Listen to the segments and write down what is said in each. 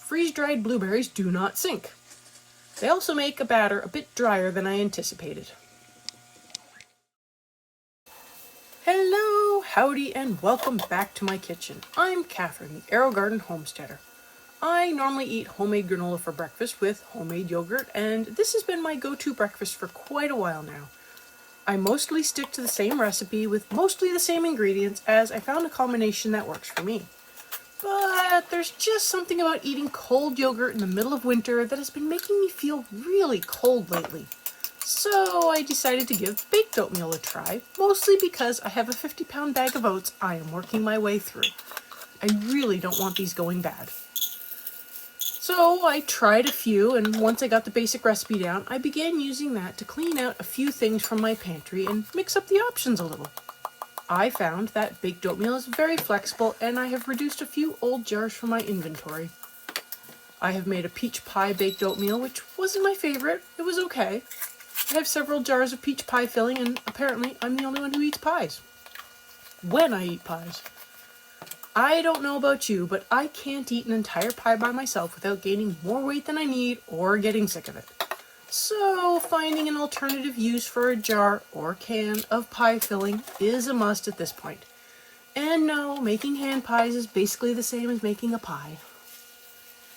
freeze-dried blueberries do not sink. They also make a batter a bit drier than I anticipated. Hello, howdy, and welcome back to my kitchen. I'm Catherine, the Aerogarden Homesteader. I normally eat homemade granola for breakfast with homemade yogurt, and this has been my go-to breakfast for quite a while now. I mostly stick to the same recipe with mostly the same ingredients, as I found a combination that works for me. But there's just something about eating cold yogurt in the middle of winter that has been making me feel really cold lately. So I decided to give baked oatmeal a try, mostly because I have a 50-pound bag of oats I am working my way through. I really don't want these going bad. So I tried a few, and once I got the basic recipe down, I began using that to clean out a few things from my pantry and mix up the options a little. I found that baked oatmeal is very flexible, and I have reduced a few old jars from my inventory. I have made a peach pie baked oatmeal, which wasn't my favorite. It was okay. I have several jars of peach pie filling, and apparently I'm the only one who eats pies. When I eat pies. I don't know about you, but I can't eat an entire pie by myself without gaining more weight than I need or getting sick of it. So finding an alternative use for a jar or can of pie filling is a must at this point. And no, making hand pies is basically the same as making a pie.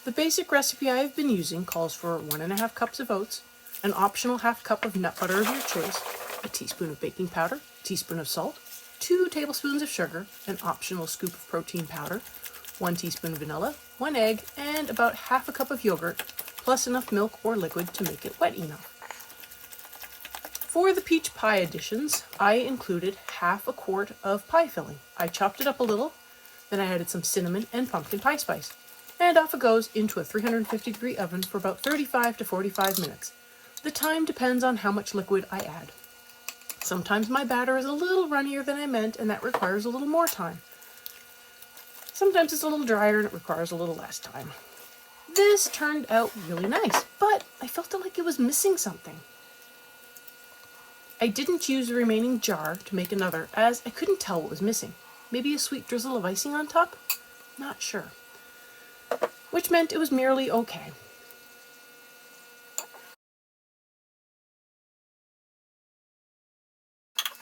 The basic recipe I have been using calls for 1.5 cups of oats, an optional half cup of nut butter of your choice, a teaspoon of baking powder, a teaspoon of salt, 2 tablespoons of sugar, an optional scoop of protein powder, 1 teaspoon of vanilla, 1 egg, and about half a cup of yogurt, plus enough milk or liquid to make it wet enough. For the peach pie additions, I included half a quart of pie filling. I chopped it up a little, then I added some cinnamon and pumpkin pie spice, and off it goes into a 350-degree oven for about 35 to 45 minutes. The time depends on how much liquid I add. Sometimes my batter is a little runnier than I meant, and that requires a little more time. Sometimes it's a little drier and it requires a little less time. This turned out really nice, but I felt like it was missing something. I didn't use the remaining jar to make another, as I couldn't tell what was missing. Maybe a sweet drizzle of icing on top? Not sure. Which meant it was merely okay.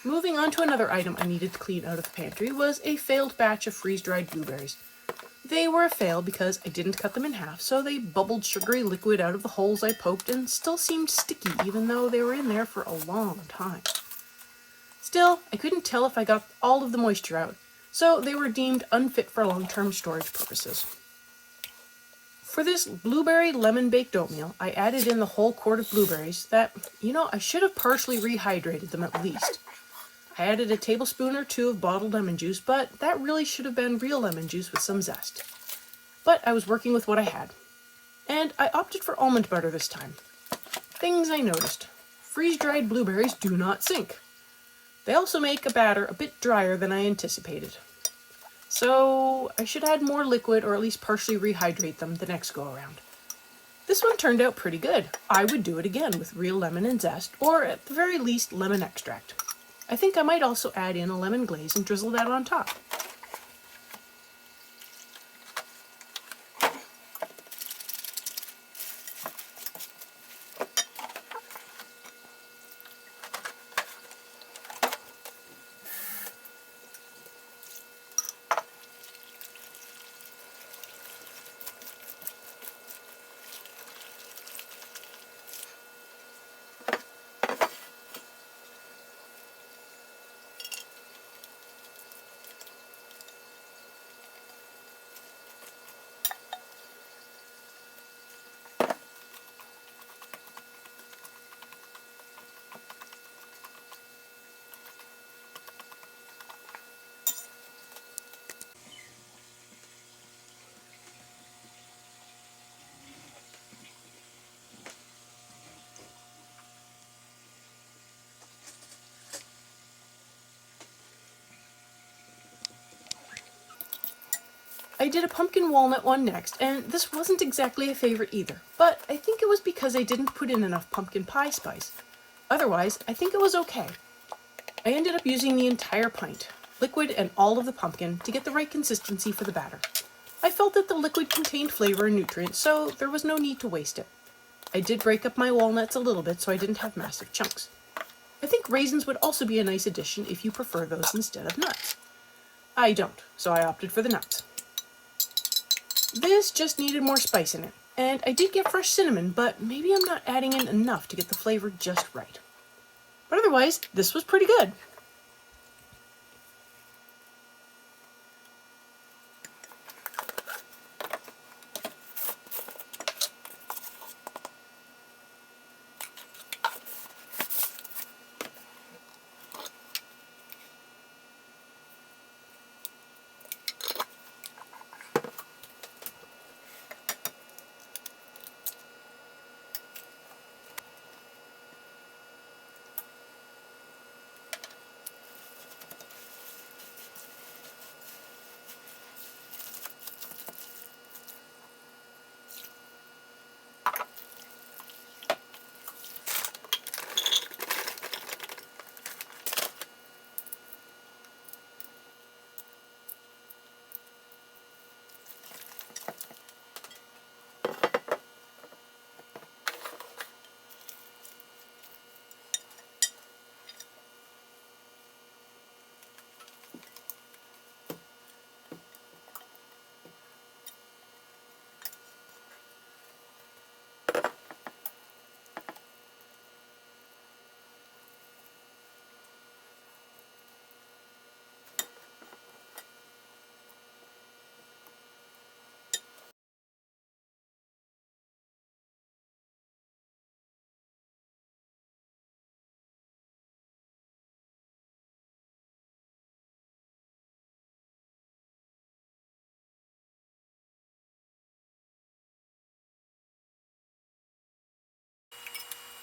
Moving on to another item I needed to clean out of the pantry was a failed batch of freeze-dried blueberries. They were a fail because I didn't cut them in half, so they bubbled sugary liquid out of the holes I poked and still seemed sticky even though they were in there for a long time. Still, I couldn't tell if I got all of the moisture out, so they were deemed unfit for long-term storage purposes. For this blueberry lemon baked oatmeal, I added in the whole quart of blueberries that, I should have partially rehydrated them at least. I added a tablespoon or 2 of bottled lemon juice, but that really should have been real lemon juice with some zest. But I was working with what I had. And I opted for almond butter this time. Things I noticed. Freeze-dried blueberries do not sink. They also make a batter a bit drier than I anticipated. So I should add more liquid or at least partially rehydrate them the next go around. This one turned out pretty good. I would do it again with real lemon and zest, or at the very least lemon extract. I think I might also add in a lemon glaze and drizzle that on top. I did a pumpkin walnut one next, and this wasn't exactly a favorite either, but I think it was because I didn't put in enough pumpkin pie spice. Otherwise, I think it was okay. I ended up using the entire pint, liquid and all of the pumpkin, to get the right consistency for the batter. I felt that the liquid contained flavor and nutrients, so there was no need to waste it. I did break up my walnuts a little bit so I didn't have massive chunks. I think raisins would also be a nice addition if you prefer those instead of nuts. I don't, so I opted for the nuts. This just needed more spice in it, and I did get fresh cinnamon, but maybe I'm not adding in enough to get the flavor just right. But otherwise, this was pretty good.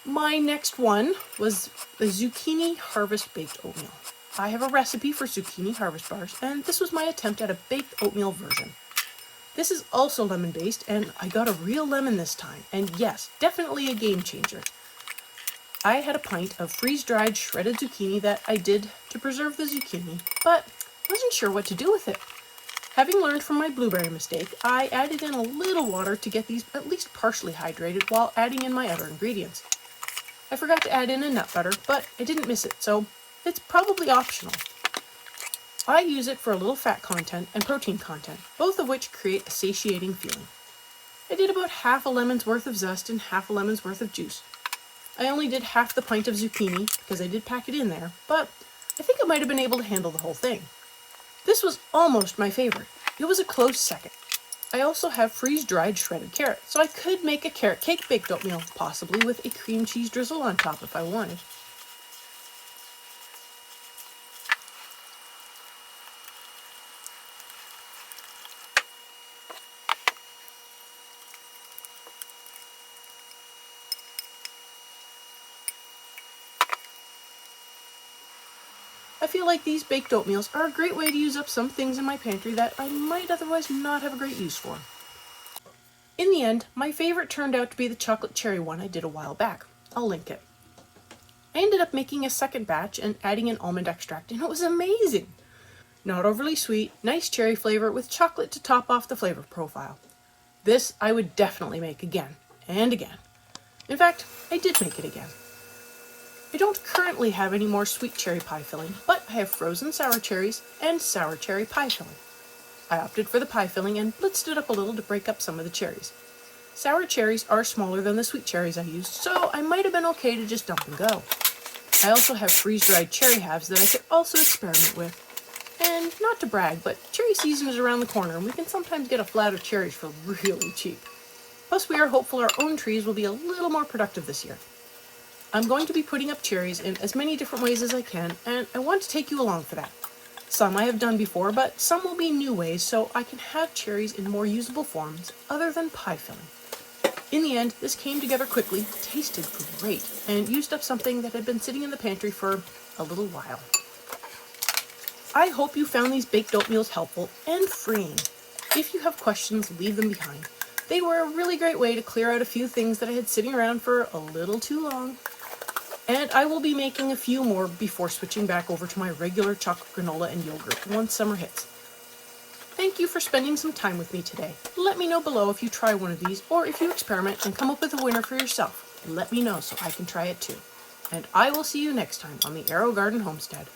My next one was the zucchini harvest baked oatmeal. I have a recipe for zucchini harvest bars, and this was my attempt at a baked oatmeal version. This is also lemon based, and I got a real lemon this time, and yes, definitely a game changer. I had a pint of freeze-dried shredded zucchini that I did to preserve the zucchini, but wasn't sure what to do with it. Having learned from my blueberry mistake, I added in a little water to get these at least partially hydrated while adding in my other ingredients. I forgot to add in a nut butter, but I didn't miss it, so it's probably optional. I use it for a little fat content and protein content, both of which create a satiating feeling. I did about half a lemon's worth of zest and half a lemon's worth of juice. I only did half the pint of zucchini because I did pack it in there, but I think I might have been able to handle the whole thing. This was almost my favorite. It was a close second. I also have freeze-dried shredded carrot, so I could make a carrot cake baked oatmeal, possibly with a cream cheese drizzle on top if I wanted. I feel like these baked oatmeals are a great way to use up some things in my pantry that I might otherwise not have a great use for. In the end, my favorite turned out to be the chocolate cherry one I did a while back. I'll link it. I ended up making a second batch and adding in almond extract, and it was amazing. Not overly sweet, nice cherry flavor with chocolate to top off the flavor profile. This I would definitely make again and again. In fact, I did make it again. I don't currently have any more sweet cherry pie filling, but I have frozen sour cherries and sour cherry pie filling. I opted for the pie filling and blitzed it up a little to break up some of the cherries. Sour cherries are smaller than the sweet cherries I used, so I might have been okay to just dump and go. I also have freeze-dried cherry halves that I could also experiment with. And not to brag, but cherry season is around the corner and we can sometimes get a flat of cherries for really cheap. Plus we are hopeful our own trees will be a little more productive this year. I'm going to be putting up cherries in as many different ways as I can, and I want to take you along for that. Some I have done before, but some will be new ways so I can have cherries in more usable forms other than pie filling. In the end, this came together quickly, tasted great, and used up something that had been sitting in the pantry for a little while. I hope you found these baked oatmeals helpful and freeing. If you have questions, leave them behind. They were a really great way to clear out a few things that I had sitting around for a little too long. And I will be making a few more before switching back over to my regular chocolate granola and yogurt once summer hits. Thank you for spending some time with me today. Let me know below if you try one of these or if you experiment and come up with a winner for yourself. Let me know so I can try it too. And I will see you next time on the Aerogarden Homestead.